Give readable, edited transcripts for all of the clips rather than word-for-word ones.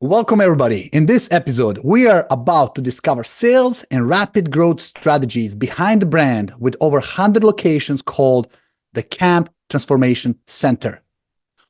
Welcome, everybody. In this episode, we are about to discover sales and rapid growth strategies behind the brand with over 100 locations called the Camp Transformation Center.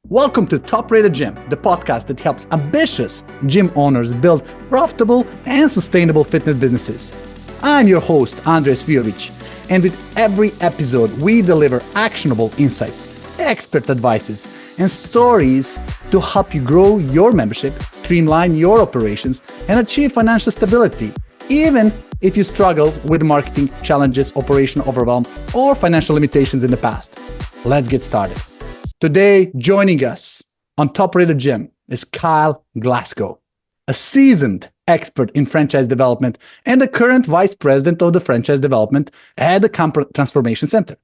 Welcome to Top Rated Gym, the podcast that helps ambitious gym owners build profitable and sustainable fitness businesses. I'm your host, Andres Vjovic, and with every episode, we deliver actionable insights, expert advices, and stories to help you grow your membership, streamline your operations, and achieve financial stability, even if you struggle with marketing challenges, operational overwhelm, or financial limitations in the past. Let's get started. Today, joining us on Top Rated Gym is Kyle Glasgow, a seasoned expert in franchise development and the current vice president of the franchise development at the Camp Transformation Center.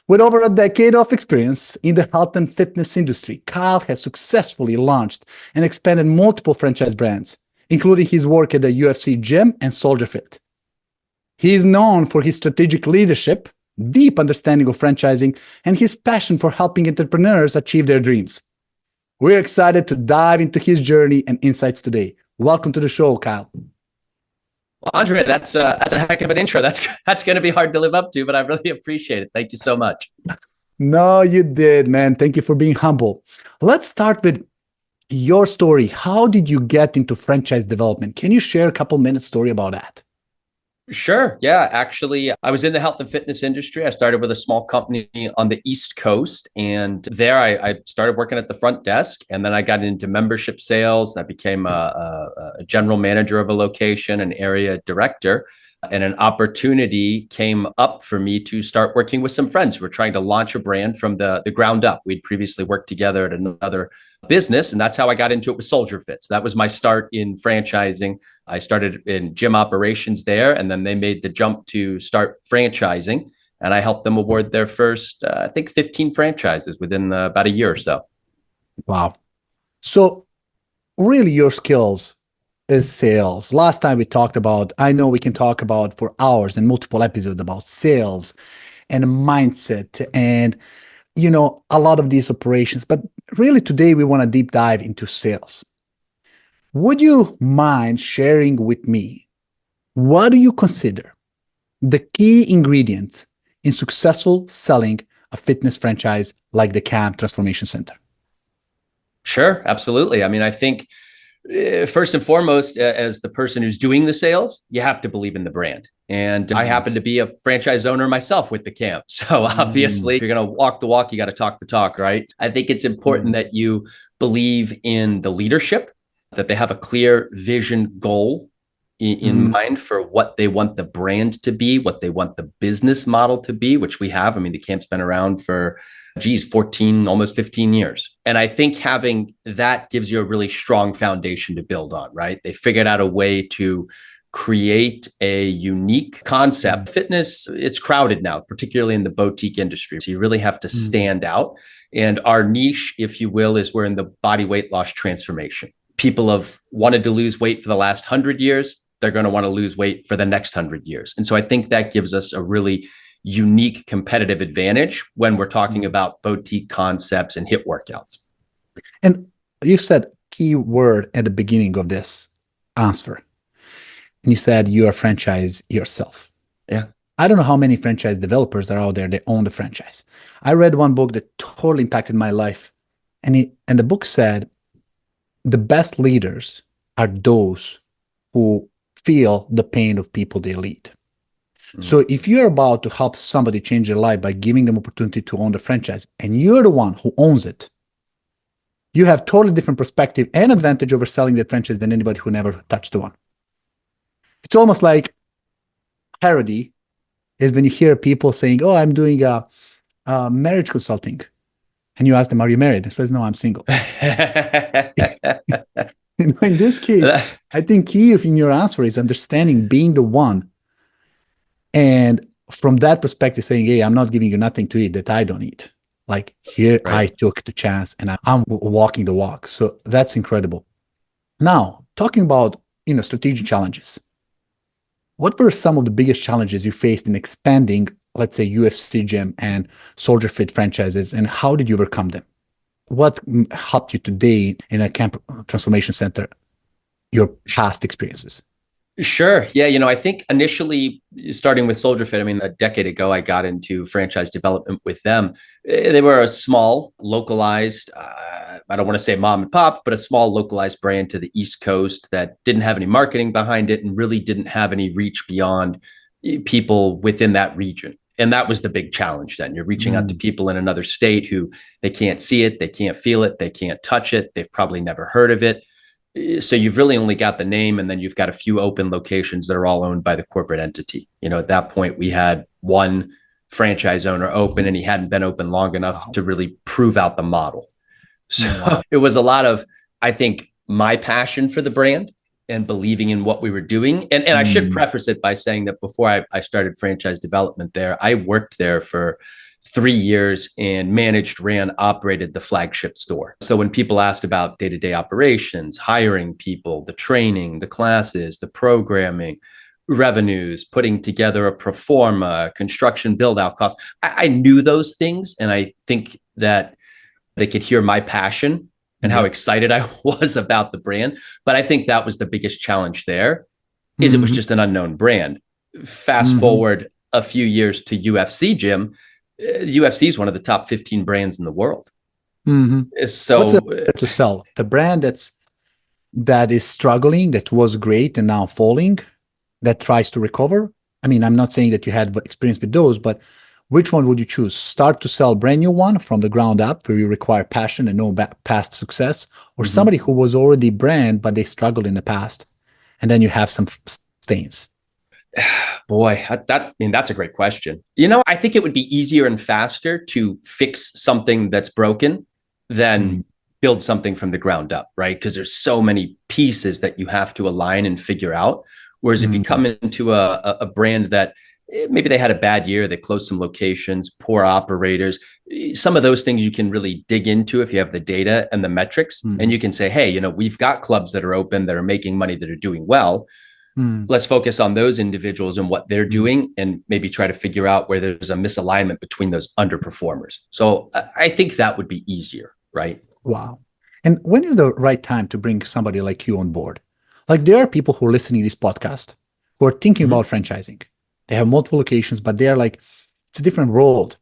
With over a decade of experience in the health and fitness industry, Kyle has successfully launched and expanded multiple franchise brands, including his work at the UFC Gym and Soldier Fit. He is known for his strategic leadership, deep understanding of franchising, and his passion for helping entrepreneurs achieve their dreams. We're excited to dive into his journey and insights today. Welcome to the show, Kyle. Well, Andre, that's a heck of an intro. That's going to be hard to live up to, but I really appreciate it. Thank you so much. No, you did, man. Thank you for being humble. Let's start with your story. How did you get into franchise development? Can you share a couple minutes story about that? Sure. Yeah. Actually, I was in the health and fitness industry. I started with a small company on the East Coast. And there I started working at the front desk. And then I got into membership sales. I became a general manager of a location, an area director. And an opportunity came up for me to start working with some friends who were trying to launch a brand from the ground up. We'd previously worked together at another business, and that's how I got into it with Soldier Fit. So that was my start in franchising. I started in gym operations there, and then they made the jump to start franchising, and I helped them award their first, I think, 15 franchises within about a year or so. Wow. So really your skills is sales. Last time we talked about, I know we can talk about for hours and multiple episodes about sales and mindset and, a lot of these operations. But really today we want to deep dive into sales. Would you mind sharing with me, what do you consider the key ingredients in successful selling a fitness franchise like the Camp Transformation Center? Sure, absolutely. I mean, I think first and foremost, as the person who's doing the sales, you have to believe in the brand. And I happen to be a franchise owner myself with the camp. So obviously, if you're going to walk the walk, you got to talk the talk, right? I think it's important that you believe in the leadership, that they have a clear vision goal in mind for what they want the brand to be, what they want the business model to be, which we have. I mean, the camp's been around for 14, almost 15 years. And I think having that gives you a really strong foundation to build on, right? They figured out a way to create a unique concept. Fitness, it's crowded now, particularly in the boutique industry. So you really have to stand out. And our niche, if you will, is we're in the body weight loss transformation. People have wanted to lose weight for the last 100 years. They're going to want to lose weight for the next 100 years. And so I think that gives us a really unique competitive advantage when we're talking about boutique concepts and HIIT workouts. And you said key word at the beginning of this answer. And you said you are franchise yourself. Yeah. I don't know how many franchise developers are out there that own the franchise. I read one book that totally impacted my life. And the book said, the best leaders are those who feel the pain of people they lead. So if you're about to help somebody change their life by giving them opportunity to own the franchise, and you're the one who owns it, you have totally different perspective and advantage over selling the franchise than anybody who never touched the one. It's almost like parody is when you hear people saying, oh, I'm doing a marriage consulting. And you ask them, are you married? It says, no, I'm single. In this case, I think key in your answer is understanding, being the one. And from that perspective, saying, hey, I'm not giving you nothing to eat that I don't eat. Like here, right. I took the chance and I'm walking the walk. So that's incredible. Now, talking about, strategic challenges. What were some of the biggest challenges you faced in expanding, let's say, UFC Gym and Soldier Fit franchises, and how did you overcome them? What helped you today in a Camp Transformation Center your past experiences? Sure. Yeah. I think initially starting with Soldier Fit, I mean, a decade ago, I got into franchise development with them. They were a small, localized, I don't want to say mom and pop, but a small localized brand to the East Coast that didn't have any marketing behind it and really didn't have any reach beyond people within that region. And that was the big challenge then. You're reaching out to people in another state who they can't see it, they can't feel it, they can't touch it, they've probably never heard of it. So you've really only got the name, and then you've got a few open locations that are all owned by the corporate entity. At that point, we had one franchise owner open, and he hadn't been open long enough to really prove out the model. So it was a lot of, I think, my passion for the brand and believing in what we were doing. And I should preface it by saying that before I started franchise development there, I worked there for 3 years and managed, ran, operated the flagship store. So when people asked about day-to-day operations, hiring people, the training, the classes, the programming, revenues, putting together a pro forma, construction build-out costs, I knew those things. And I think that they could hear my passion and how excited I was about the brand. But I think that was the biggest challenge there, is it was just an unknown brand. Fast forward a few years to UFC, Jim. UFC is one of the top 15 brands in the world. So what's it to sell? The brand that is struggling, that was great and now falling, that tries to recover? I mean, I'm not saying that you had experience with those, but which one would you choose? Start to sell a brand new one from the ground up, where you require passion and no past success, or somebody who was already brand, but they struggled in the past, and then you have some stains? Boy, that's a great question. I think it would be easier and faster to fix something that's broken than build something from the ground up, right? Because there's so many pieces that you have to align and figure out. Whereas if you come into a brand that maybe they had a bad year, they closed some locations, poor operators, some of those things you can really dig into if you have the data and the metrics, and you can say, hey, we've got clubs that are open, that are making money, that are doing well. Let's focus on those individuals and what they're doing, and maybe try to figure out where there's a misalignment between those underperformers. So I think that would be easier, right? Wow. And when is the right time to bring somebody like you on board? Like, there are people who are listening to this podcast who are thinking about franchising. They have multiple locations, but they're like, it's a different world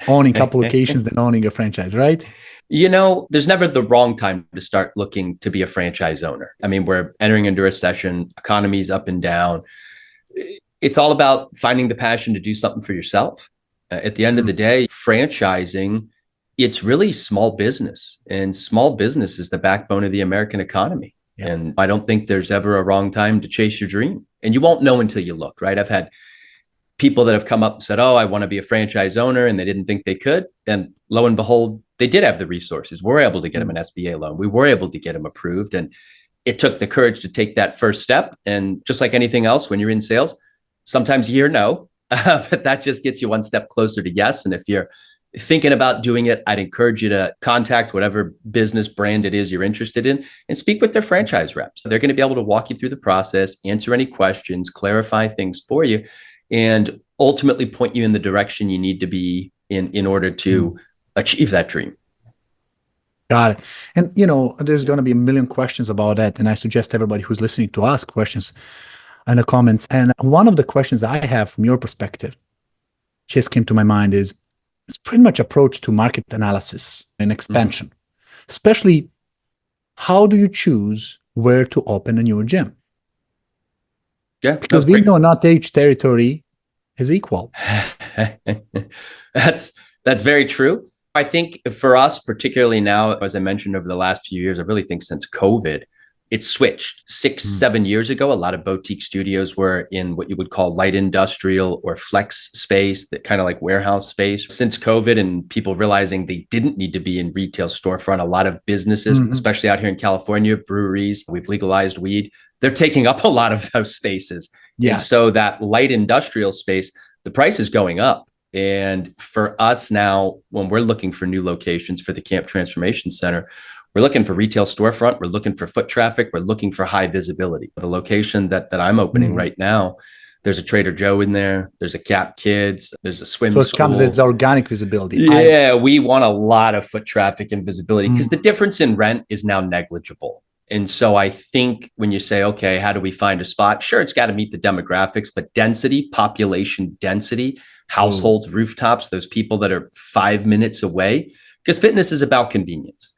owning a couple locations than owning a franchise, right? There's never the wrong time to start looking to be a franchise owner. I mean, we're entering into a recession, economy's up and down. It's all about finding the passion to do something for yourself. At the end of the day, franchising, it's really small business, and small business is the backbone of the American economy. Yeah. And I don't think there's ever a wrong time to chase your dream. And you won't know until you look, right? I've had people that have come up and said, oh, I want to be a franchise owner, and they didn't think they could. And lo and behold, they did have the resources. We're able to get them an SBA loan. We were able to get them approved. And it took the courage to take that first step. And just like anything else, when you're in sales, sometimes you hear no, but that just gets you one step closer to yes. And if you're thinking about doing it, I'd encourage you to contact whatever business brand it is you're interested in and speak with their franchise reps. They're going to be able to walk you through the process, answer any questions, clarify things for you, and ultimately point you in the direction you need to be in order to achieve that dream. Got it. And, there's going to be a million questions about that. And I suggest everybody who's listening to ask questions in the comments. And one of the questions I have from your perspective just came to my mind is, it's pretty much approach to market analysis and expansion, especially how do you choose where to open a new gym? Yeah, because we know not each territory is equal. That's very true. I think for us, particularly now, as I mentioned, over the last few years, I really think since COVID, it's switched. 6-7 years ago, a lot of boutique studios were in what you would call light industrial or flex space, that kind of like warehouse space. Since COVID and people realizing they didn't need to be in retail storefront, a lot of businesses, especially out here in California, breweries, we've legalized weed, they're taking up a lot of those spaces. Yes. And so that light industrial space, the price is going up. And for us now, when we're looking for new locations for the Camp Transformation Center, we're looking for retail storefront. We're looking for foot traffic. We're looking for high visibility. The location that I'm opening right now, there's a Trader Joe in there. There's a Cap Kids. There's a swim school. So it comes as organic visibility. Yeah, we want a lot of foot traffic and visibility because the difference in rent is now negligible. And so I think when you say, okay, how do we find a spot? Sure, it's got to meet the demographics, but density, population density, households, rooftops, those people that are 5 minutes away, because fitness is about convenience.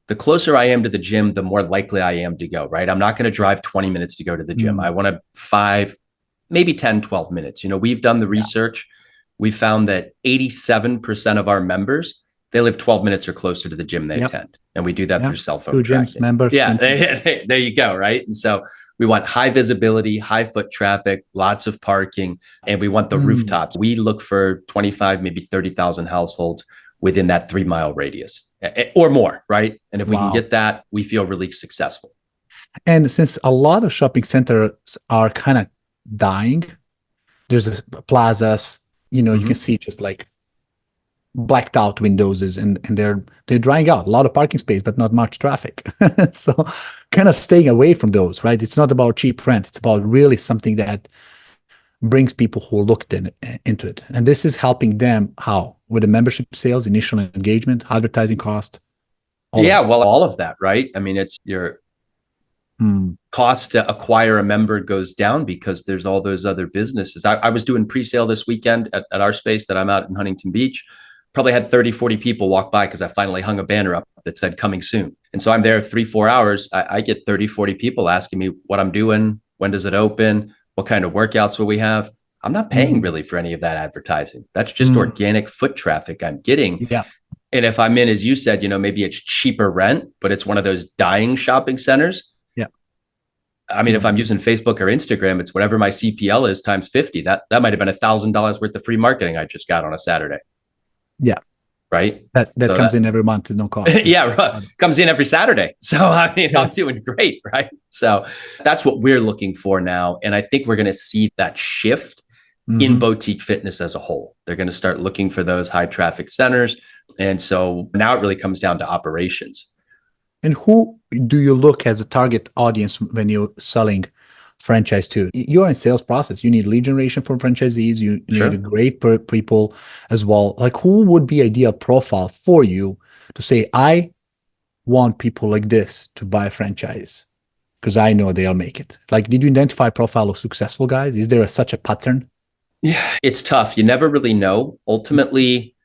The closer I am to the gym, the more likely I am to go, right? I'm not going to drive 20 minutes to go to the gym. I want to 5, maybe 10, 12 minutes. We've done the research. We found that 87% of our members, they live 12 minutes or closer to the gym they attend. And we do that through cell phone tracking. Members. Yeah, there you go, right? And so we want high visibility, high foot traffic, lots of parking, and we want the rooftops. We look for 25, maybe 30,000 households within that 3-mile radius or more, right? And if we can get that, we feel really successful. And since a lot of shopping centers are kind of dying, there's plazas, you can see just like blacked out windows and they're drying out. A lot of parking space, but not much traffic. So kind of staying away from those, right? It's not about cheap rent. It's about really something that brings people who looked into it. And this is helping them how? With the membership sales, initial engagement, advertising cost. All of that, right? I mean, it's your cost to acquire a member goes down because there's all those other businesses. I was doing pre-sale this weekend at our space that I'm out in Huntington Beach. Probably had 30, 40 people walk by because I finally hung a banner up that said coming soon. And so I'm there 3-4 hours. I get 30, 40 people asking me what I'm doing. When does it open? What kind of workouts will we have? I'm not paying really for any of that advertising. That's just organic foot traffic I'm getting. Yeah. And if I'm in, as you said, maybe it's cheaper rent, but it's one of those dying shopping centers. Yeah. I mean, if I'm using Facebook or Instagram, it's whatever my CPL is times 50. That might have been $1,000 worth of free marketing I just got on a Saturday. Yeah. Right. That comes in every month. There's no cost. Yeah. Comes in every Saturday. So, I mean, I'm doing great. Right. So that's what we're looking for now. And I think we're going to see that shift in boutique fitness as a whole. They're going to start looking for those high traffic centers. And so now it really comes down to operations. And who do you look as a target audience when you're selling franchise to? You're in sales process. You need lead generation from franchisees. You need great people as well. Like, who would be ideal profile for you to say, I want people like this to buy a franchise because I know they'll make it? Like, did you identify a profile of successful guys? Is there such a pattern? Yeah, it's tough. You never really know. Ultimately,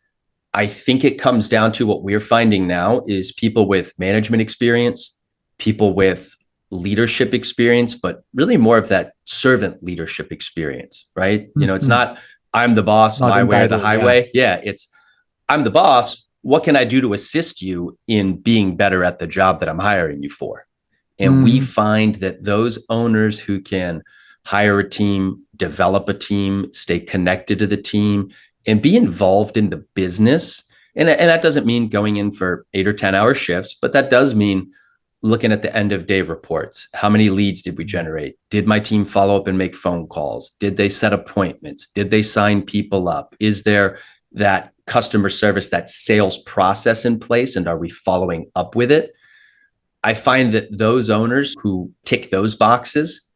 I think it comes down to what we're finding now is people with management experience, people with leadership experience, but really more of that servant leadership experience, right? It's not, I'm the boss, my way or the highway. Yeah, it's, I'm the boss. What can I do to assist you in being better at the job that I'm hiring you for? And we find that those owners who can hire a team, develop a team, stay connected to the team, and be involved in the business. And that doesn't mean going in for 8 or 10-hour shifts, but that does mean looking at the end of day reports. How many leads did we generate? Did my team follow up and make phone calls? Did they set appointments? Did they sign people up? Is there that customer service, that sales process in place? And are we following up with it? I find that those owners who tick those boxes,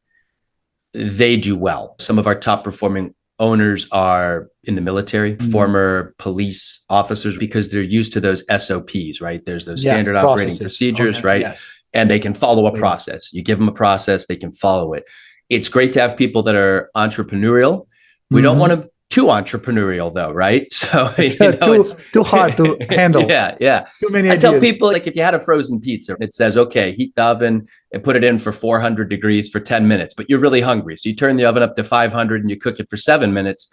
they do well. Some of our top performing owners are in the military, former police officers, because they're used to those SOPs, right? There's those standard operating procedures, right? Yes. And they can follow a process. You give them a process, they can follow it. It's great to have people that are entrepreneurial. We don't want them too entrepreneurial though, right? So it's too hard to handle. Yeah. Too many ideas. I tell people, like, if you had a frozen pizza, it says, okay, heat the oven and put it in for 400 degrees for 10 minutes, but you're really hungry. So you turn the oven up to 500 and you cook it for 7 minutes.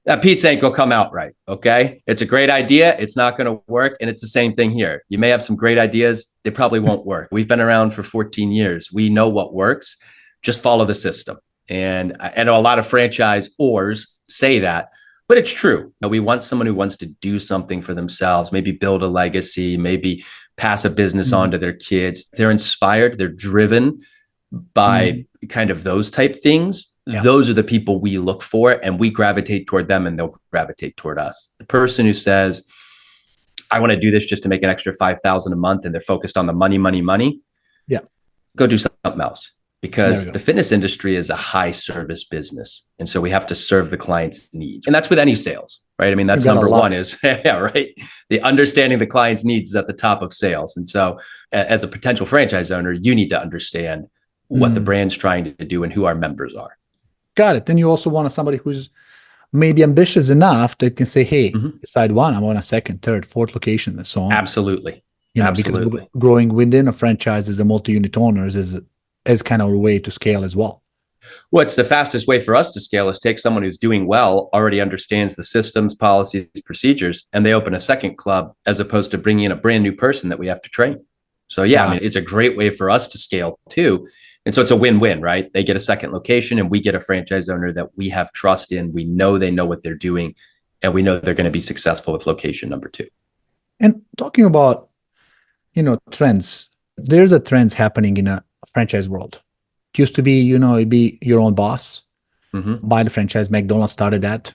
That pizza ain't gonna come out right. Okay. It's a great idea. It's not going to work. And it's the same thing here. You may have some great ideas. They probably won't work. We've been around for 14 years. We know what works. Just follow the system. And I know a lot of franchisors say that, but it's true. We want someone who wants to do something for themselves, maybe build a legacy, maybe pass a business on to their kids. They're inspired. They're driven by kind of those type things. Yeah. Those are the people we look for, and we gravitate toward them and they'll gravitate toward us. The person who says, I want to do this just to make an extra $5,000 a month, and they're focused on the money. Yeah. Go do something else. There we because go. the fitness industry is a high service business. And so we have to serve the client's needs. And that's with any sales, right? I mean, You that's gotta number love one it. is, yeah, right. The understanding the client's needs is at the top of sales. And so as a potential franchise owner, you need to understand what the Mm. brand's trying to do and who our members are. Got it. Then you also want somebody who's maybe ambitious enough that can say, hey, Mhm. beside one, I want a second, third, fourth location, and so on. Absolutely. Because Absolutely. growing within a franchise as a multi-unit owners is kind of a way to scale as well. What's the fastest way for us to scale is take someone who's doing well, already understands the systems, policies, procedures, and they open a second club as opposed to bringing in a brand new person that we have to train. So yeah, I mean, it's a great way for us to scale too. And so it's a win-win, right? They get a second location and we get a franchise owner that we have trust in. We know they know what they're doing and we know they're going to be successful with location number two. And talking about, trends, there's a trends happening in a franchise world. It used to be, you'd be your own boss, buy the franchise. McDonald's started that.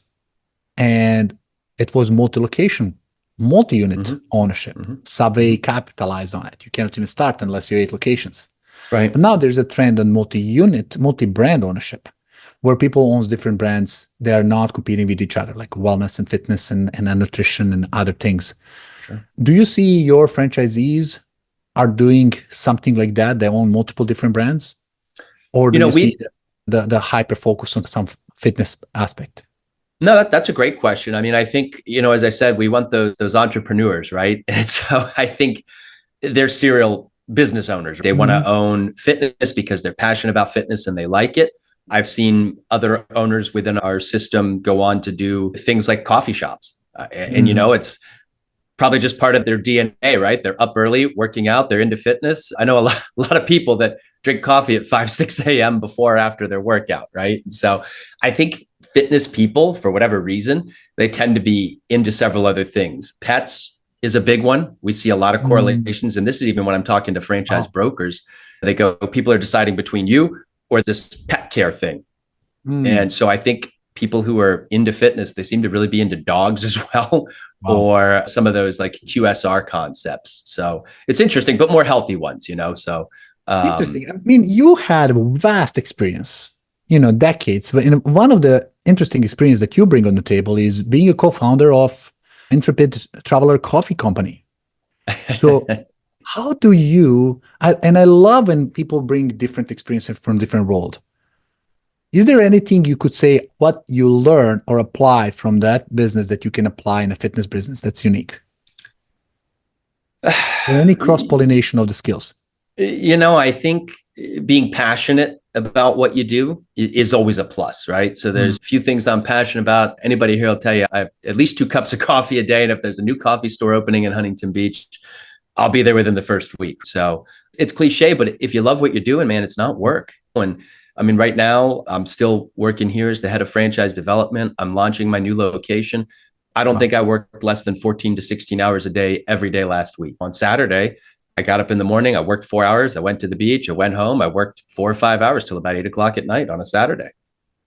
And it was multi-location, multi-unit ownership. Subway capitalized on it. You cannot even start unless you 8 locations. Right. But now there's a trend on multi-unit, multi-brand ownership, where people owns different brands. They are not competing with each other, like wellness and fitness and nutrition and other things. Sure. Do you see your franchisees are doing something like that? They own multiple different brands? Or do you see the hyper focus on some fitness aspect? No, that's a great question. I mean, I think, as I said, we want those entrepreneurs, right? And so I think they're serial business owners. They want to own fitness because they're passionate about fitness and they like it. I've seen other owners within our system go on to do things like coffee shops. And, it's probably just part of their DNA, right? They're up early, working out, they're into fitness. I know a lot of people that drink coffee at 5, 6 a.m. before or after their workout, right? And so I think fitness people, for whatever reason, they tend to be into several other things. Pets is a big one. We see a lot of correlations. And this is even when I'm talking to franchise brokers. They go, people are deciding between you or this pet care thing. And so I think people who are into fitness, they seem to really be into dogs as well, or some of those like QSR concepts. So it's interesting, but more healthy ones, so. Interesting. I mean, you had a vast experience, decades. But one of the interesting experience that you bring on the table is being a co-founder of Intrepid Traveler Coffee Company. So how do you, and I love when people bring different experiences from different worlds. Is there anything you could say what you learn or apply from that business that you can apply in a fitness business that's unique? Or any cross-pollination of the skills? I think being passionate about what you do is always a plus, right? So there's a few things I'm passionate about. Anybody here will tell you I have at least 2 cups of coffee a day. And if there's a new coffee store opening in Huntington Beach, I'll be there within the first week. So it's cliche, but if you love what you're doing, man, it's not work. And I mean, right now, I'm still working here as the head of franchise development. I'm launching my new location. I don't think I worked less than 14 to 16 hours a day every day last week. On Saturday, I got up in the morning. I worked 4 hours. I went to the beach. I went home. I worked 4 or 5 hours till about 8 o'clock at night on a Saturday.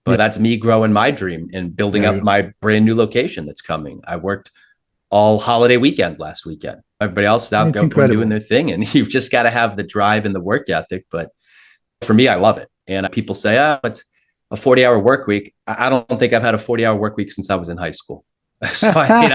But that's me growing my dream and building up my brand new location that's coming. I worked all holiday weekend last weekend. Everybody else is out doing their thing. And you've just got to have the drive and the work ethic. But for me, I love it. And people say, it's a 40-hour work week. I don't think I've had a 40-hour work week since I was in high school. So I mean,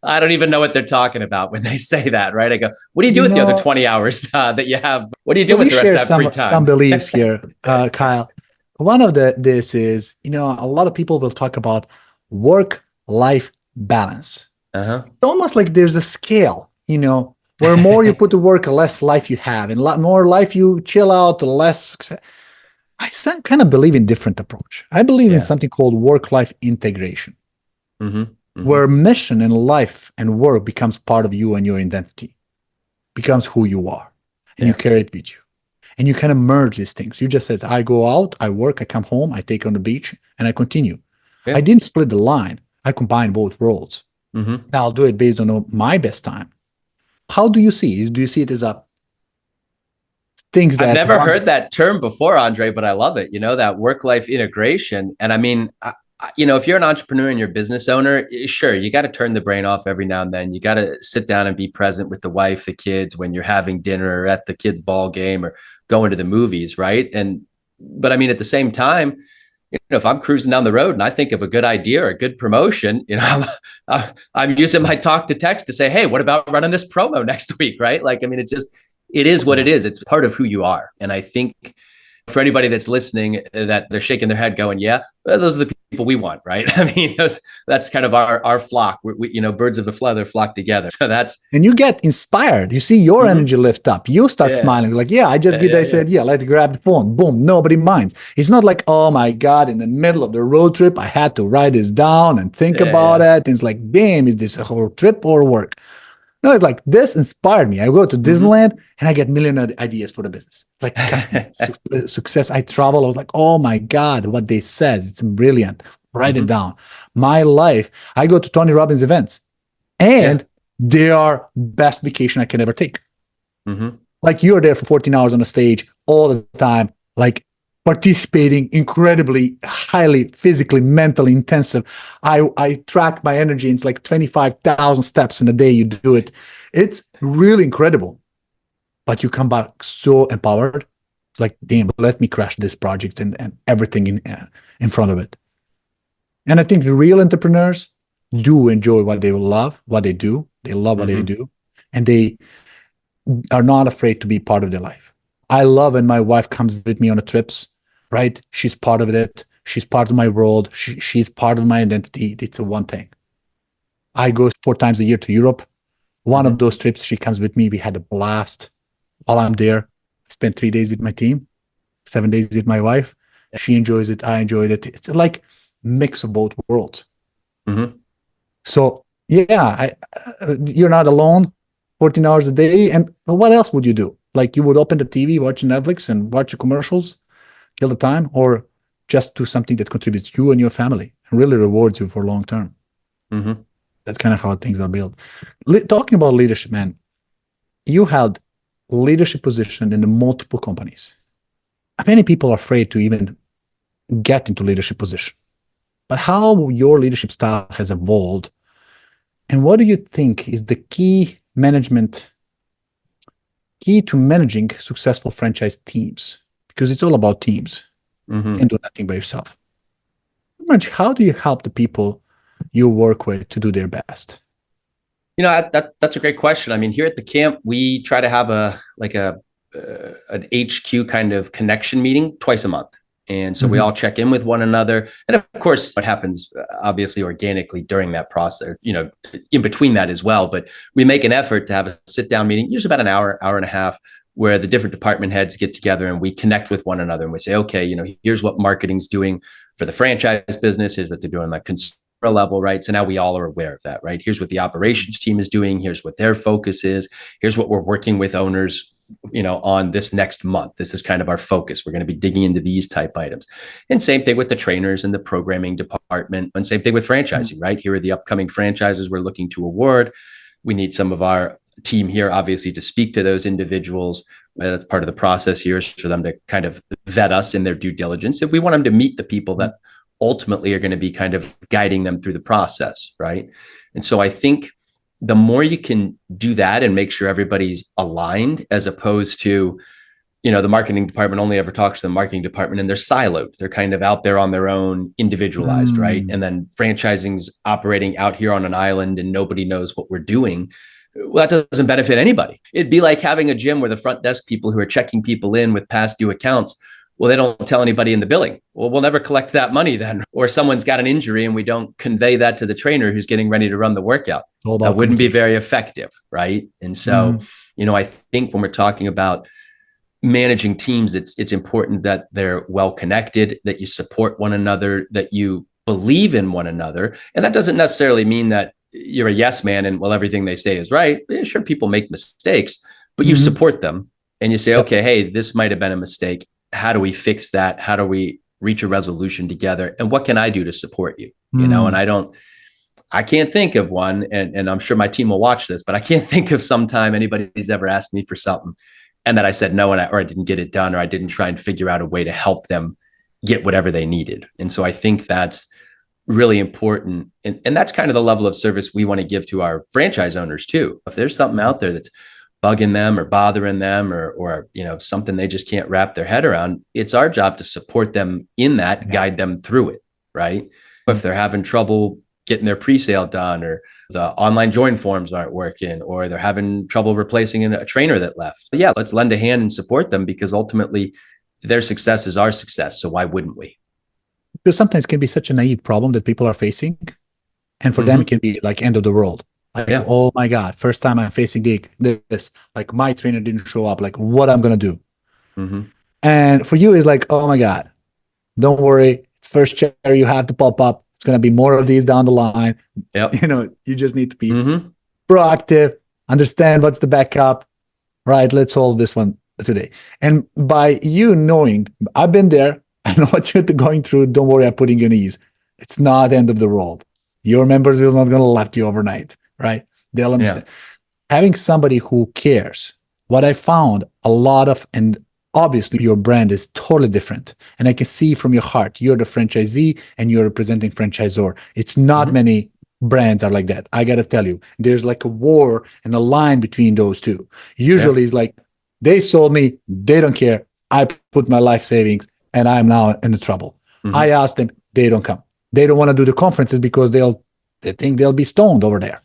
I don't even know what they're talking about when they say that, right? I go, what do you do with the other 20 hours that you have? What do you do with the rest of that free time? Some beliefs here, Kyle. One of this is, a lot of people will talk about work-life balance. It's almost like there's a scale, where more you put to work, less life you have, and a lot more life you chill out, the less. I kind of believe in different approach. I believe in something called work-life integration, where mission and life and work becomes part of you and your identity, becomes who you are, and you carry it with you. And you kind of merge these things. You just says, I go out, I work, I come home, I take on the beach, and I continue. I didn't split the line. I combine both worlds. Now I'll do it based on my best time. How do you see it? Do you see it as a things that I've never heard that term before, Andre, but I love it. That work-life integration. And I mean, if you're an entrepreneur and you're a business owner, sure, you got to turn the brain off every now and then. You got to sit down and be present with the wife, the kids, when you're having dinner or at the kids' ball game or going to the movies, right? And But I mean, at the same time, if I'm cruising down the road and I think of a good idea or a good promotion, I'm using my talk to text to say, hey, what about running this promo next week? Right. Like, I mean, it is what it is. It's part of who you are. And I think for anybody that's listening, that they're shaking their head going, yeah, well, those are the people we want, right? I mean, that's kind of our flock. We birds of the feather flock together. So and you get inspired. You see your energy lift up. You start smiling like, yeah, I just said, let's grab the phone. Boom, nobody minds. It's not like, oh my God, in the middle of the road trip, I had to write this down and think about it. And it's like, damn, is this a whole trip or work? No, it's like, this inspired me. I go to Disneyland and I get million ideas for the business. Like success. I travel. I was like, oh my God, what they said. It's brilliant. Write it down. My life. I go to Tony Robbins events and they are best vacation I can ever take. Like you're there for 14 hours on a stage all the time, like participating incredibly, highly physically, mentally intensive. I track my energy. It's like 25,000 steps in a day you do it. It's really incredible. But you come back so empowered. It's like, damn, let me crash this project and everything in front of it. And I think the real entrepreneurs do enjoy what they love, what they do. They love what they do. And they are not afraid to be part of their life. I love when my wife comes with me on the trips, right? She's part of it. She's part of my world. She's part of my identity. It's a one thing. I go 4 times a year to Europe. One of those trips, she comes with me. We had a blast. While I'm there, I spent 3 days with my team, 7 days with my wife. She enjoys it. I enjoyed it. It's like mix of both worlds. So yeah, you're not alone 14 hours a day. And what else would you do? Like you would open the TV, watch Netflix and watch the commercials, kill the time, or just do something that contributes you and your family and really rewards you for long term. That's kind of how things are built. Talking about leadership, man, you held leadership position in the multiple companies. Many people are afraid to even get into leadership position. But how your leadership style has evolved, and what do you think is the key to managing successful franchise teams? Because it's all about teams. You can't do nothing by yourself. How do you help the people you work with to do their best? That's a great question. I mean, here at the camp, we try to have an HQ kind of connection meeting twice a month. And so we all check in with one another. And of course, what happens obviously organically during that process, in between that as well. But we make an effort to have a sit down meeting, usually about an hour, hour and a half, where the different department heads get together and we connect with one another and we say, okay, here's what marketing's doing for the franchise business. Here's what they're doing like consumer level, right? So now we all are aware of that, right? Here's what the operations team is doing. Here's what their focus is. Here's what we're working with owners on this next month. This is kind of our focus. We're going to be digging into these type items. And same thing with the trainers and the programming department. And same thing with franchising, right? Here are the upcoming franchises we're looking to award. We need some of our team here, obviously, to speak to those individuals. That's part of the process here, is for them to kind of vet us in their due diligence. If we want them to meet the people that ultimately are going to be kind of guiding them through the process, right? And so I think the more you can do that and make sure everybody's aligned, as opposed to, the marketing department only ever talks to the marketing department and they're siloed. They're kind of out there on their own, individualized, right? And then franchising's operating out here on an island and nobody knows what we're doing. Well, that doesn't benefit anybody. It'd be like having a gym where the front desk people who are checking people in with past due accounts, well, they don't tell anybody in the billing. Well, we'll never collect that money then. Or someone's got an injury and we don't convey that to the trainer who's getting ready to run the workout. That wouldn't be very effective, right? And so, I think when we're talking about managing teams, it's important that they're well connected, that you support one another, that you believe in one another. And that doesn't necessarily mean that you're a yes man and, well, everything they say is right. Yeah, sure, people make mistakes, but you support them and you say, okay, hey, this might have been a mistake. How do we fix that? How do we reach a resolution together? And what can I do to support you? And I can't think of one, and I'm sure my team will watch this, but I can't think of some time anybody's ever asked me for something and that I said no, or I didn't get it done, or I didn't try and figure out a way to help them get whatever they needed. And so I think that's really important. And that's kind of the level of service we want to give to our franchise owners too. If there's something out there that's bugging them or bothering them, or something they just can't wrap their head around, it's our job to support them in that, guide them through it, right? If they're having trouble getting their pre-sale done, or the online join forms aren't working, or they're having trouble replacing a trainer that left, yeah, let's lend a hand and support them, because ultimately their success is our success. So why wouldn't we? Because sometimes it can be such a naive problem that people are facing, and for them it can be like end of the world. Like, oh my God, first time I'm facing this, like my trainer didn't show up, like what I'm gonna do. And for you, it's like, oh my God, don't worry, it's first chair you have to pop up. It's gonna be more of these down the line. You just need to be proactive, understand what's the backup, right? Let's solve this one today. And by you knowing, I've been there, I know what you're going through, don't worry, I'm putting you on ease. It's not the end of the world. Your members is not going to left you overnight, right? They'll understand. Having somebody who cares. What I found a lot of, and obviously your brand is totally different. And I can see from your heart, you're the franchisee and you're representing franchisor. It's not many brands are like that. I got to tell you, there's like a war and a line between those two. Usually it's like, they sold me, they don't care. I put my life savings and I'm now in the trouble. I asked them, they don't come. They don't want to do the conferences because they think they'll be stoned over there.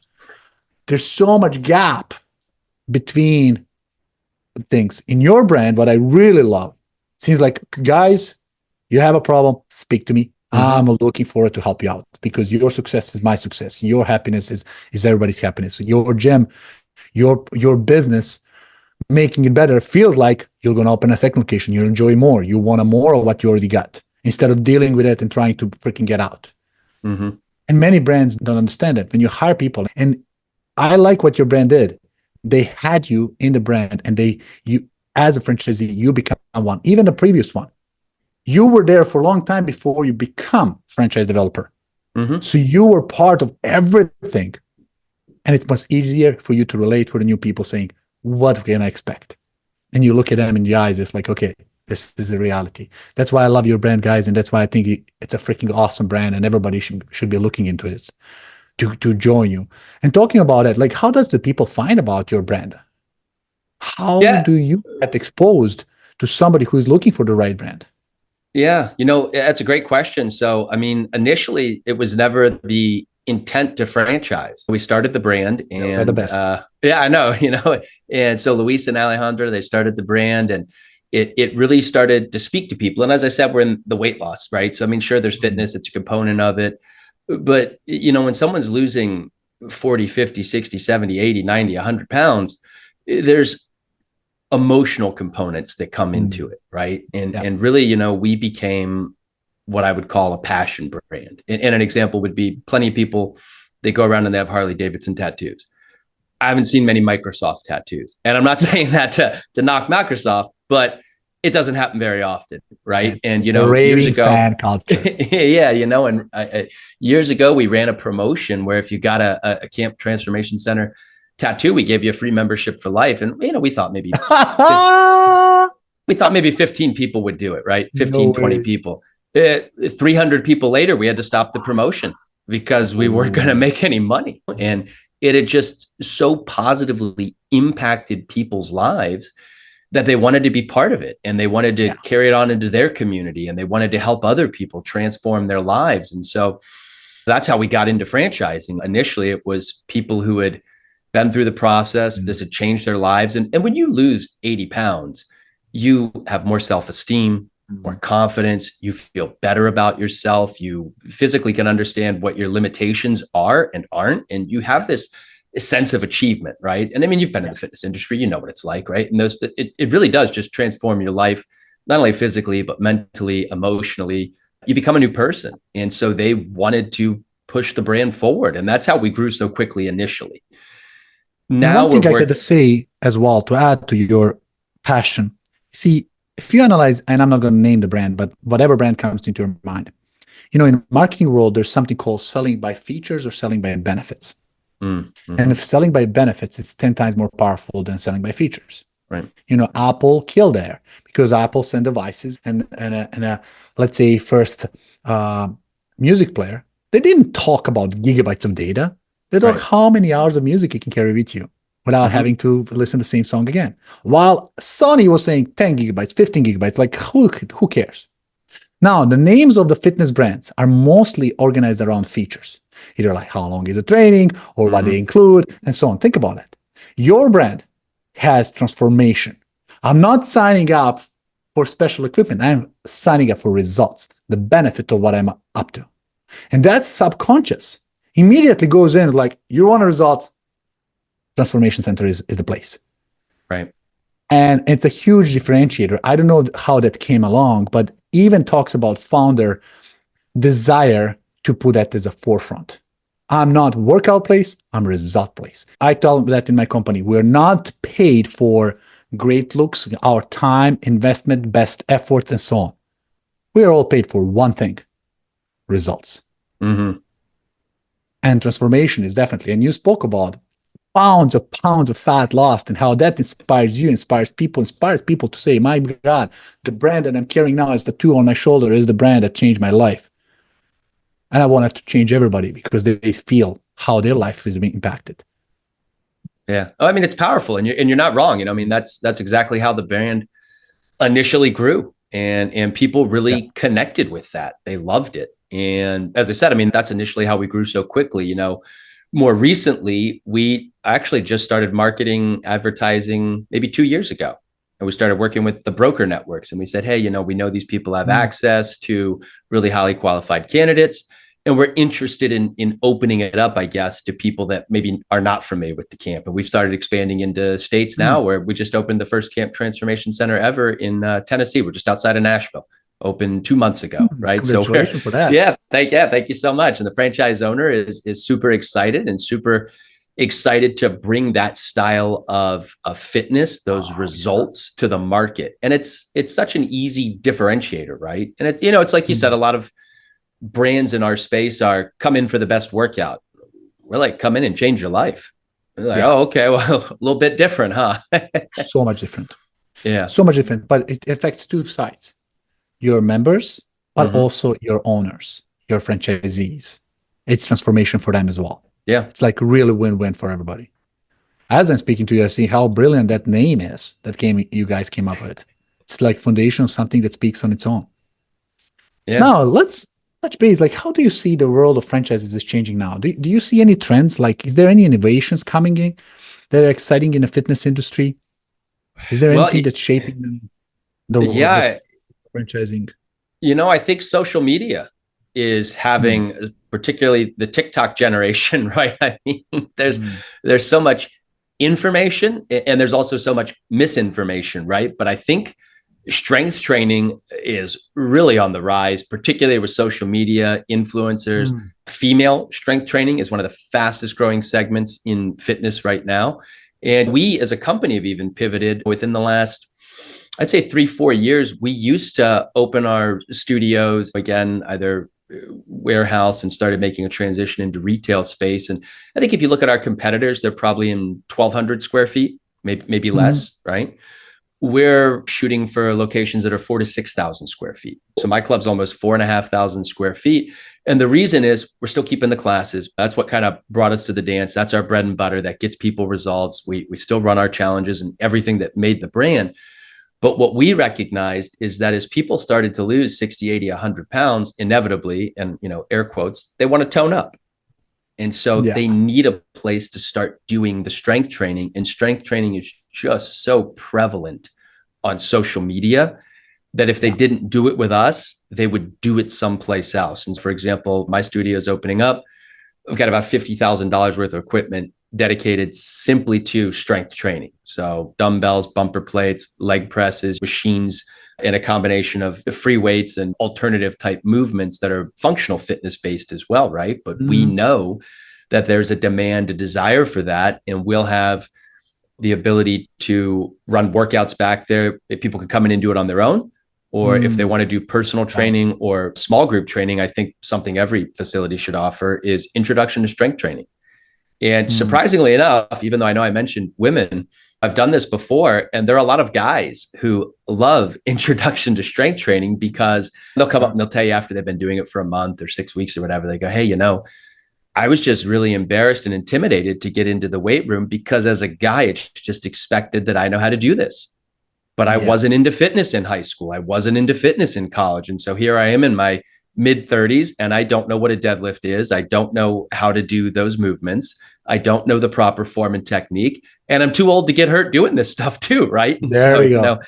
There's so much gap between things. In your brand, what I really love, seems like, guys, you have a problem, speak to me. I'm looking forward to help you out, because your success is my success. Your happiness is everybody's happiness. Your gym, your business, making it better feels like you're going to open a second location. You enjoy more. You want more of what you already got, instead of dealing with it and trying to freaking get out. And many brands don't understand it. When you hire people, and I like what your brand did. They had you in the brand, and you as a franchisee, you become one. Even the previous one, you were there for a long time before you become franchise developer. So you were part of everything. And it's much easier for you to relate for the new people saying, what can I expect? And you look at them in the eyes, it's like, okay, this is a reality. That's why I love your brand, guys. And that's why I think it's a freaking awesome brand, and everybody should be looking into it to join you. And talking about it, like, how does the people find about your brand? How do you get exposed to somebody who is looking for the right brand? Yeah, that's a great question. So, I mean, initially it was never the intent to franchise. We started the brand, and those are the best. I know, and so Luis and Alejandra, they started the brand, and it really started to speak to people. And as I said, we're in the weight loss, right? So I mean, sure, there's fitness, it's a component of it, but when someone's losing 40, 50, 60, 70, 80, 90, 100 pounds, there's emotional components that come into it, right? And really, we became what I would call a passion brand. And an example would be, plenty of people, they go around and they have Harley Davidson tattoos. I haven't seen many Microsoft tattoos. And I'm not saying that to knock Microsoft, but it doesn't happen very often, right? And, years ago, fan culture. and years ago, we ran a promotion where if you got a Camp Transformation Center tattoo, we gave you a free membership for life. And, we thought maybe 15 people would do it, right? 15, 20 people. 300 people later, we had to stop the promotion because we weren't going to make any money. And it had just so positively impacted people's lives that they wanted to be part of it, and they wanted to carry it on into their community, and they wanted to help other people transform their lives. And so that's how we got into franchising. Initially, it was people who had been through the process. This had changed their lives. And when you lose 80 pounds, you have more self-esteem, more confidence, you feel better about yourself, you physically can understand what your limitations are and aren't, and you have this sense of achievement, right? And I mean, you've been in the fitness industry, you know what it's like, right? And it really does just transform your life, not only physically, but mentally, emotionally. You become a new person. And so they wanted to push the brand forward. And that's how we grew so quickly initially. Now, one thing I could say as well, to add to your passion, see, if you analyze, and I'm not going to name the brand, but whatever brand comes into your mind, in marketing world, there's something called selling by features or selling by benefits. Mm-hmm. And if selling by benefits, it's 10 times more powerful than selling by features. Right. Apple killed there because Apple sent devices and let's say first music player. They didn't talk about gigabytes of data. They talked how many hours of music you can carry with you. without Mm-hmm. having to listen to the same song again. While Sony was saying 10 gigabytes, 15 gigabytes, like who cares? Now, the names of the fitness brands are mostly organized around features, either like how long is the training or what they Mm-hmm. include and so on. Think about it. Your brand has transformation. I'm not signing up for special equipment. I'm signing up for results, the benefit of what I'm up to. And that's subconscious. Immediately goes in like, you want a result, Transformation Center is the place. Right. And it's a huge differentiator. I don't know how that came along, but even talks about founder desire to put that as a forefront. I'm not workout place, I'm result place. I tell them that in my company. We're not paid for great looks, our time, investment, best efforts, and so on. We are all paid for one thing, results. Mm-hmm. And transformation is definitely, and you spoke about pounds of fat lost and how that inspires you, inspires people to say, my God, the brand that I'm carrying now as the tattoo on my shoulder is the brand that changed my life. And I want it to change everybody because they feel how their life is being impacted. Yeah. Oh, I mean, it's powerful, and you're not wrong. I mean, that's exactly how the brand initially grew, and people really connected with that. They loved it. And as I said, I mean, that's initially how we grew so quickly. More recently, we actually just started marketing, advertising maybe 2 years ago. And we started working with the broker networks. And we said, hey, we know these people have access to really highly qualified candidates. And we're interested in opening it up, I guess, to people that maybe are not familiar with the camp. And we've started expanding into states now, where we just opened the first camp transformation center ever in Tennessee. We're just outside of Nashville. Opened 2 months ago, right? Congratulations for that. Yeah, thank you so much. And the franchise owner is super excited and super excited to bring that style of fitness, those results to the market. And it's such an easy differentiator, right? And it's like you said, a lot of brands in our space are come in for the best workout. We're like, come in and change your life. We're like, oh, okay, well, a little bit different, huh? So much different. Yeah. So much different, but it affects two sides. Your members, but also your owners, your franchisees. It's transformation for them as well. Yeah. It's like really win-win for everybody. As I'm speaking to you, I see how brilliant that name is you guys came up with. It's like foundation, something that speaks on its own. Yeah. Now, let's touch base. Like, how do you see the world of franchises is changing now? Do you see any trends? Like, is there any innovations coming in that are exciting in the fitness industry? Is there anything that's shaping the franchising? I think social media is having, particularly the TikTok generation, right? I mean, there's so much information, and there's also so much misinformation, right? But I think strength training is really on the rise, particularly with social media influencers. Female strength training is one of the fastest growing segments in fitness right now. And we as a company have even pivoted within the last, I'd say 3-4 years. We used to open our studios again, either warehouse, and started making a transition into retail space. And I think if you look at our competitors, they're probably in 1,200 square feet, maybe less, right? We're shooting for locations that are 4,000 to 6,000 square feet. So my club's almost 4,500 square feet. And the reason is we're still keeping the classes. That's what kind of brought us to the dance. That's our bread and butter. That gets people results. We still run our challenges and everything that made the brand. But what we recognized is that as people started to lose 60, 80, 100 pounds, inevitably, and air quotes, they want to tone up. And so they need a place to start doing the strength training. And strength training is just so prevalent on social media that if they didn't do it with us, they would do it someplace else. And for example, my studio is opening up. I've got about $50,000 worth of equipment dedicated simply to strength training. So dumbbells, bumper plates, leg presses, machines, and a combination of free weights and alternative type movements that are functional fitness based as well, right? But we know that there's a demand, a desire for that, and we'll have the ability to run workouts back there. If people can come in and do it on their own, or if they want to do personal training or small group training, I think something every facility should offer is introduction to strength training. And surprisingly enough, even though I know I mentioned women, I've done this before, and there are a lot of guys who love introduction to strength training because they'll come up and they'll tell you after they've been doing it for a month or 6 weeks or whatever, they go, hey, I was just really embarrassed and intimidated to get into the weight room because as a guy, it's just expected that I know how to do this. But I Yeah. wasn't into fitness in high school. I wasn't into fitness in college. And so here I am in my mid 30s and I don't know what a deadlift is. I don't know how to do those movements. I don't know the proper form and technique. And I'm too old to get hurt doing this stuff too. Right. And There so, we go.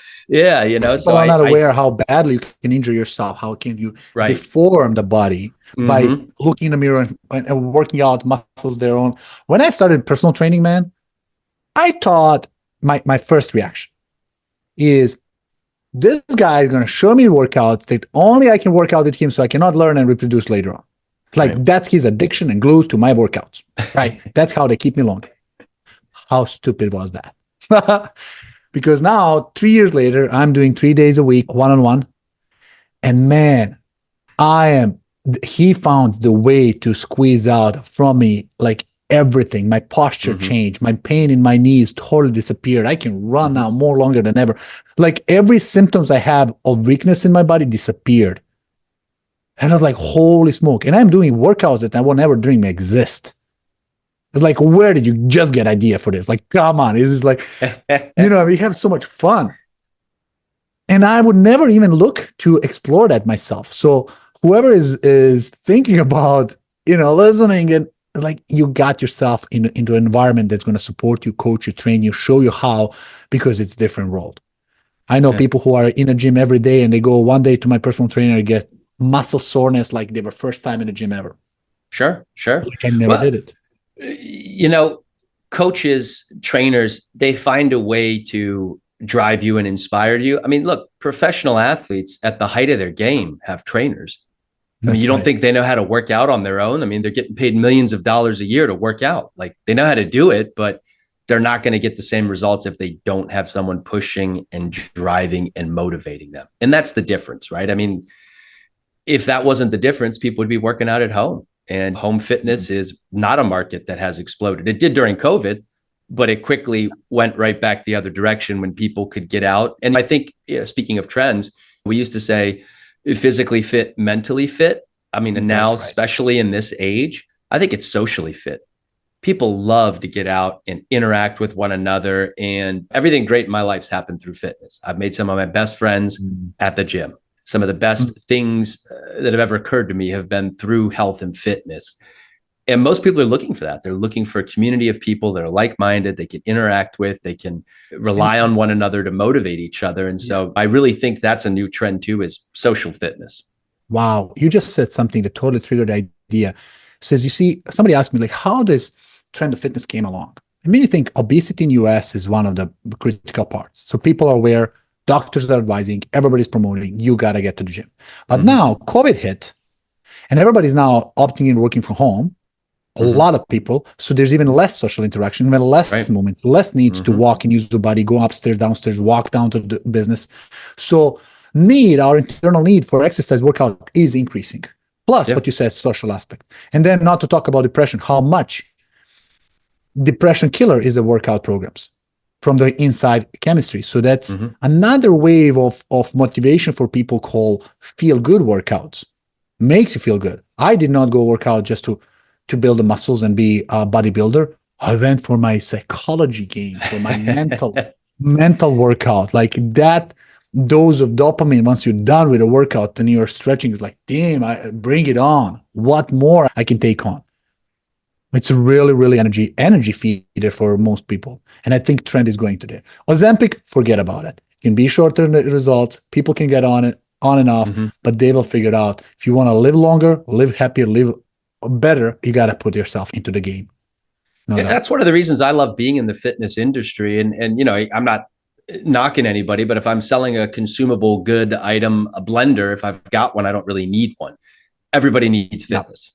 so People are not aware how badly you can injure yourself. How can you right. deform the body by Mm-hmm. looking in the mirror and working out muscles their own? When I started personal training, man, I thought my first reaction is this guy is going to show me workouts that only I can work out with him so I cannot learn and reproduce later on. It's like Right. that's his addiction and glue to my workouts, right? That's how they keep me long. How stupid was that? Because now, 3 years later, I'm doing 3 days a week, one-on-one. And man, he found the way to squeeze out from me like everything. My posture Mm-hmm. changed. My pain in my knees totally disappeared. I can run Mm-hmm. now more longer than ever. Like every symptoms I have of weakness in my body disappeared. And I was like, holy smoke. And I'm doing workouts that I will never dream exist. It's like, where did you just get idea for this? Like, come on. This is like, we have so much fun. And I would never even look to explore that myself. So whoever is thinking about, listening and like you got yourself into an environment that's going to support you, coach you, train you, show you how, because it's different world. I know people who are in a gym every day and they go one day to my personal trainer and get muscle soreness like they were first time in the gym ever. Sure. Like I never did it. Coaches, trainers, they find a way to drive you and inspire you. I mean, look, professional athletes at the height of their game have trainers. I mean, you don't think they know how to work out on their own? I mean, they're getting paid millions of dollars a year to work out. Like they know how to do it, but they're not going to get the same results if they don't have someone pushing and driving and motivating them. And that's the difference, right? I mean, if that wasn't the difference, people would be working out at home. And home fitness is not a market that has exploded. It did during COVID, but it quickly went right back the other direction when people could get out. And I think, speaking of trends, we used to say physically fit, mentally fit. I mean, and now, especially in this age, I think it's socially fit. People love to get out and interact with one another. And everything great in my life's happened through fitness. I've made some of my best friends at the gym. Some of the best things that have ever occurred to me have been through health and fitness. And most people are looking for that. They're looking for a community of people that are like-minded, they can interact with, they can rely on one another to motivate each other. And so I really think that's a new trend too, is social fitness. Wow. You just said something that totally triggered the idea. Says, you see, somebody asked me, like, how this trend of fitness came along? I mean, you think obesity in US is one of the critical parts. So people are aware, doctors are advising, everybody's promoting, you got to get to the gym. But now COVID hit and everybody's now opting in working from home. A lot of people. So there's even less social interaction, even less movements, less needs to walk and use the body, go upstairs, downstairs, walk down to the business. So our internal need for exercise workout is increasing. Plus what you said, social aspect. And then not to talk about depression, how much depression killer is the workout programs from the inside chemistry. So that's another wave of motivation for people called feel good workouts. Makes you feel good. I did not go work out just to build the muscles and be a bodybuilder. I went for my psychology game, for my mental workout. Like that dose of dopamine, once you're done with a workout and you're stretching, is like, damn, I bring it on. What more I can take on? It's a really, really energy feeder for most people. And I think trend is going to there. Ozempic, forget about it. It can be short-term results. People can get on it, on and off, but they will figure it out. If you want to live longer, live happier, live better, you got to put yourself into the game. That's one of the reasons I love being in the fitness industry. And I'm not knocking anybody, but if I'm selling a consumable good item, a blender, if I've got one, I don't really need one. Everybody needs fitness.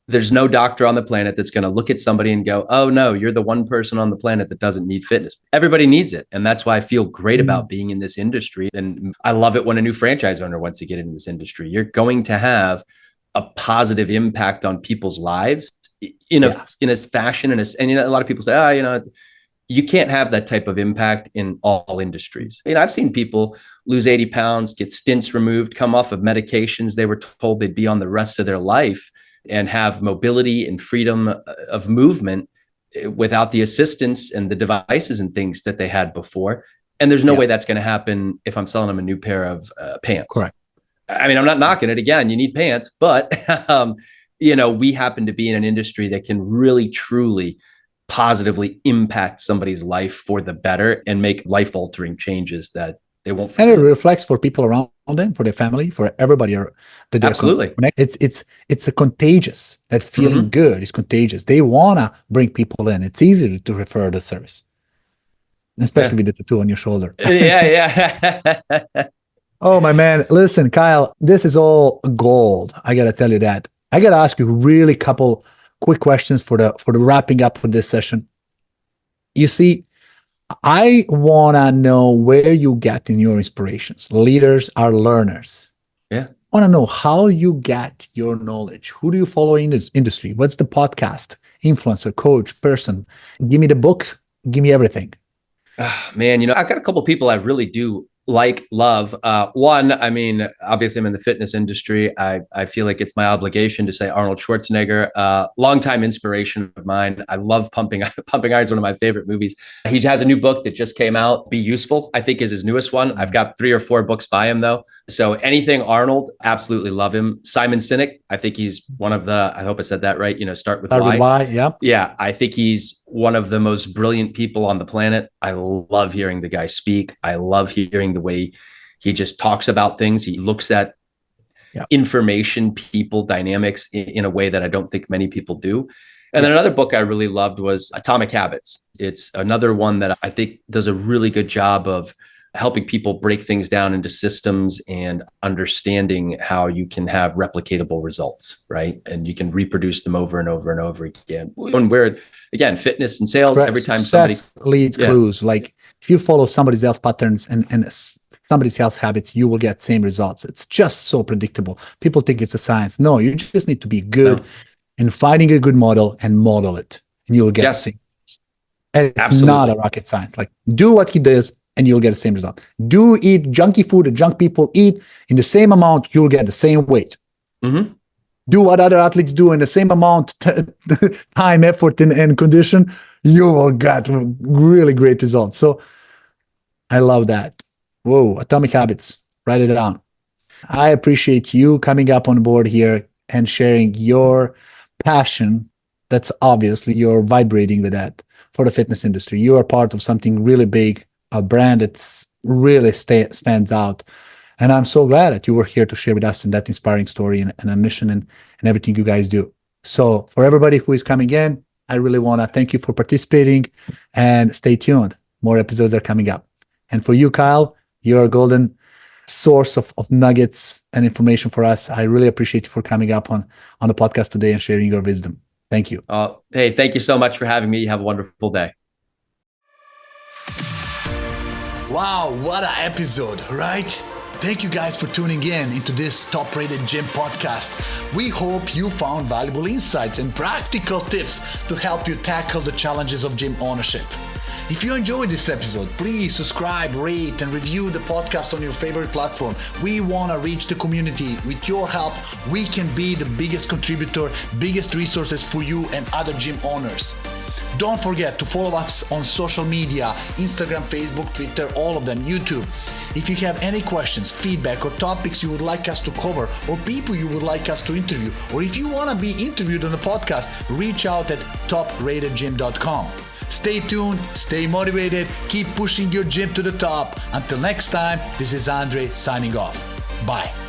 There's no doctor on the planet that's going to look at somebody and go, oh no, you're the one person on the planet that doesn't need fitness. Everybody needs it. And that's why I feel great about being in this industry. And I love it when a new franchise owner wants to get into this industry. You're going to have a positive impact on people's lives in a fashion. And a lot of people say, you can't have that type of impact in all industries. I've seen people lose 80 pounds, get stints removed, come off of medications they were told they'd be on the rest of their life, and have mobility and freedom of movement without the assistance and the devices and things that they had before. And there's no way that's going to happen if I'm selling them a new pair of pants. Correct. I mean, I'm not knocking it. Again, you need pants, but we happen to be in an industry that can really, truly positively impact somebody's life for the better and make life-altering changes that they won't forget. And it reflects for people around them, for their family, for everybody that absolutely. It's a contagious. That feeling good is contagious. They wanna bring people in. It's easy to refer the service, especially with the tattoo on your shoulder. Yeah. Oh my man, listen, Kyle, this is all gold. I gotta tell you that. I gotta ask you really couple quick questions for the wrapping up of this session. You see, I wanna know where you get in your inspirations. Leaders are learners. Yeah. I wanna know how you get your knowledge. Who do you follow in this industry? What's the podcast, influencer, coach, person? Give me the book. Give me everything. Man, I've got a couple of people I really do love. One, I mean, obviously I'm in the fitness industry. I feel like it's my obligation to say Arnold Schwarzenegger, longtime inspiration of mine. I love Pumping Iron is one of my favorite movies. He has a new book that just came out, Be Useful, I think is his newest one. I've got 3 or 4 books by him though. So anything Arnold, absolutely love him. Simon Sinek, I think he's one of the, I hope I said that right, Start with Why. Yeah. Yeah, I think he's one of the most brilliant people on the planet. I love hearing the guy speak. I love hearing the way he just talks about things. He looks at information, people, dynamics in a way that I don't think many people do. And then another book I really loved was Atomic Habits. It's another one that I think does a really good job of helping people break things down into systems and understanding how you can have replicatable results, right? And you can reproduce them over and over and over again. When we're, again, fitness and sales, every time Success leads clues. Like if you follow somebody else's patterns and somebody else's habits, you will get same results. It's just so predictable. People think it's a science. No, you just need to be good in finding a good model and model it, and you will get the same. It's not a rocket science. Like do what he does, and you'll get the same result. Do eat junky food that junk people eat in the same amount, you'll get the same weight. Do what other athletes do in the same amount, time, effort, and condition, you will get really great results. So I love that. Whoa, Atomic Habits, write it down. I appreciate you coming up on board here and sharing your passion. That's obviously you're vibrating with that for the fitness industry. You are part of something really big, a brand that's really stands out. And I'm so glad that you were here to share with us in that inspiring story and a mission and everything you guys do. So for everybody who is coming in, I really want to thank you for participating and stay tuned. More episodes are coming up. And for you, Kyle, you're a golden source of nuggets and information for us. I really appreciate you for coming up on the podcast today and sharing your wisdom. Thank you. Hey, thank you so much for having me. Have a wonderful day. Wow, what an episode, right? Thank you guys for tuning in into this top-rated gym podcast. We hope you found valuable insights and practical tips to help you tackle the challenges of gym ownership. If you enjoyed this episode, please subscribe, rate, and review the podcast on your favorite platform. We want to reach the community. With your help, we can be the biggest contributor, biggest resources for you and other gym owners. Don't forget to follow us on social media, Instagram, Facebook, Twitter, all of them, YouTube. If you have any questions, feedback, or topics you would like us to cover, or people you would like us to interview, or if you want to be interviewed on the podcast, reach out at topratedgym.com. Stay tuned, stay motivated, keep pushing your gym to the top. Until next time, this is Andre signing off. Bye.